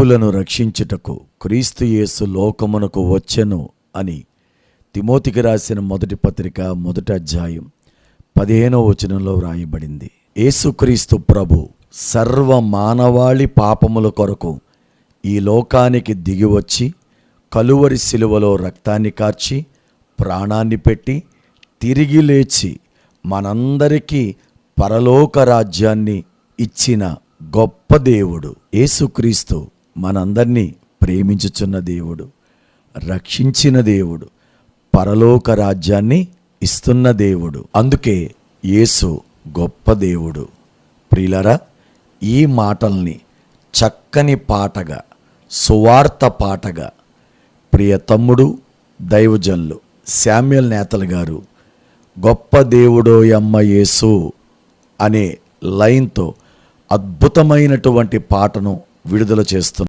పాపులను రక్షించుటకు క్రీస్తు యేసు లోకమునకు వచ్చెను అని తిమోతికి రాసిన మొదటి పత్రిక 1వ అధ్యాయం 15వ వచనంలో వ్రాయబడింది. యేసుక్రీస్తు ప్రభు సర్వ మానవాళి పాపముల కొరకు ఈ లోకానికి దిగివచ్చి కలువరి శిలువలో రక్తాన్ని కార్చి ప్రాణాన్ని పెట్టి తిరిగి లేచి మనందరికీ పరలోక రాజ్యాన్ని ఇచ్చిన గొప్ప దేవుడు. యేసుక్రీస్తు మనందరినీ ప్రేమించుచున్న దేవుడు, రక్షించిన దేవుడు, పరలోక రాజ్యాన్ని ఇస్తున్న దేవుడు. అందుకే యేసు గొప్ప దేవుడు. ప్రియులారా, ఈ మాటల్ని చక్కని పాటగా, సువార్త పాటగా ప్రియ తమ్ముడు దైవజనులు శామ్యూయల్ నేతలు గారు గొప్ప దేవుడోయమ్మ యేసు అనే లైన్తో అద్భుతమైనటువంటి పాటను విడుదల చేస్తున్నారు.